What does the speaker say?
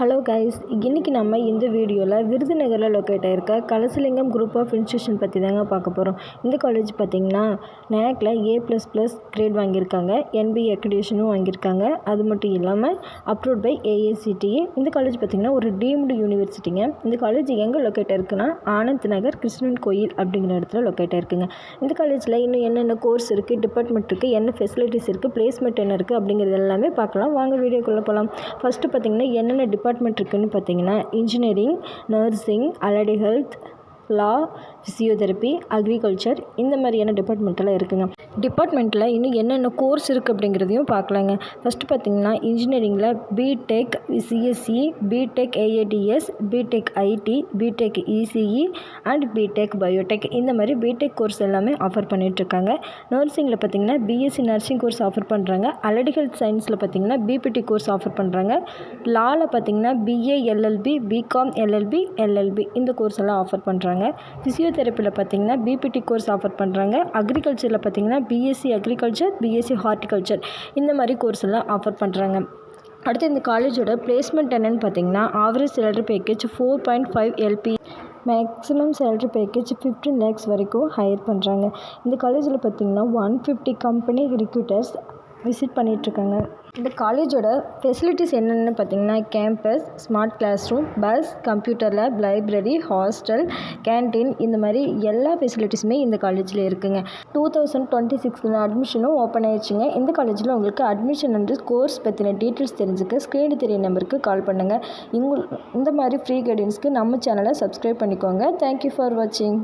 Hello guys, இன்றைக்கி நம்ம இந்த வீடியோவில் விருதுநகரில் லொக்கேட் ஆகிருக்க கலசலிங்கம் குரூப் ஆஃப் இன்ஸ்டியூஷன் பற்றி தாங்க பார்க்க போகிறோம். இந்த காலேஜ் பார்த்திங்கன்னா நேக்கில் A++ கிரேட் வாங்கியிருக்காங்க, NBA அக்ரிடேஷனும் வாங்கியிருக்காங்க. அது மட்டும் இல்லாமல் அப்ரூவ்ட் பை AICTE. இந்த காலேஜ் பார்த்திங்கன்னா ஒரு டீம்டு யூனிவர்சிட்டிங்க. இந்த காலேஜ் எங்கே லொக்கேட் ஆகிருக்குன்னா ஆனந்த் நகர் கிருஷ்ணன் கோயில் அப்படிங்கிற இடத்துல லொக்கேட் ஆகிருக்குங்க. இந்த காலேஜில் இன்னும் என்னென்ன கோர்ஸ் இருக்குது, டிபார்ட்மெண்ட் இருக்குது, என்ன ஃபெசிலிட்டிஸ் இருக்குது, பிளேஸ்மெண்ட் என்ன இருக்குது அப்படிங்கிறது எல்லாமே பார்க்கலாம். வாங்க வீடியோக்குள்ளே போகலாம். ஃபஸ்ட்டு பார்த்திங்கன்னா என்னென்ன டிபார்ட்மெண்ட் இருக்குதுன்னு பார்த்தீங்கன்னா இன்ஜினியரிங், நர்சிங், அலைடு ஹெல்த், லா, ஃபிசியோதெரப்பி, அக்ரிகல்ச்சர் இந்த மாதிரியான டிபார்ட்மெண்ட்டெல்லாம் இருக்குதுங்க. டிபார்ட்மெண்ட்டில் இன்னும் என்னென்ன கோர்ஸ் இருக்குது அப்படிங்கிறதையும் பார்க்கலாங்க. ஃபஸ்ட்டு பார்த்திங்கன்னா இன்ஜினியரிங்கில் BTech CSC, BTech AIDS, BTech IT, BTech ECE and BTech biotech இந்த மாதிரி பிடெக் கோர்ஸ் எல்லாமே ஆஃபர் பண்ணிகிட்ருக்காங்க. நர்சிங்கில் பார்த்திங்கன்னா பிஎஸ்சி நர்சிங் கோர்ஸ் ஆஃபர் பண்ணுறாங்க. அலைடு ஹெல்த் சயின்ஸில் பார்த்திங்கன்னா பிபிடி கோர்ஸ் ஆஃபர் பண்ணுறாங்க. லாவில் பார்த்திங்கன்னா BA LLB, பிகாம் LLB இந்த கோர்ஸ் எல்லாம் ஆஃபர் பண்ணுறாங்க. ஃபிசியோதெரப்பியில் பார்த்திங்கன்னா பிபிடி கோர்ஸ் ஆஃபர் பண்ணுறாங்க. அக்ரிகல்ச்சரில் பார்த்திங்கன்னா BSc அக்ரிகல்ச்சர், BSc ஹார்டிகல்ச்சர் இந்த மாதிரி கோர்ஸ் எல்லாம் ஆஃபர் பண்ணுறாங்க. அடுத்து இந்த காலேஜோட பிளேஸ்மெண்ட் என்னென்னு பார்த்திங்கன்னா average salary package 4.5 LP, maximum salary package 15 lakhs வரைக்கும் ஹையர் பண்ணுறாங்க. இந்த காலேஜில் பார்த்திங்கன்னா 150 கம்பெனி ரிக்ரூட்டர்ஸ் விசிட் பண்ணிகிட்ருக்காங்க. இந்த காலேஜோட ஃபெசிலிட்டிஸ் என்னென்னு பார்த்திங்கன்னா campus, smart class room, bus, computer lab, library, hostel, canteen இந்த மாதிரி எல்லா ஃபெசிலிட்டிஸுமே இந்த காலேஜில் இருக்குதுங்க. 2026 அட்மிஷனும் ஓப்பன் ஆயிடுச்சுங்க. இந்த காலேஜில் உங்களுக்கு அட்மிஷன் அண்ட் கோர்ஸ் பற்றின டீட்டெயில்ஸ் தெரிஞ்சுக்க ஸ்க்ரீனில் தெரிய நம்பருக்கு கால் பண்ணுங்கள். இந்த மாதிரி ஃப்ரீ கைடன்ஸ்க்கு நம்ம சேனலை சப்ஸ்கிரைப் பண்ணிக்கோங்க. தேங்க்யூ ஃபார் வாட்சிங்.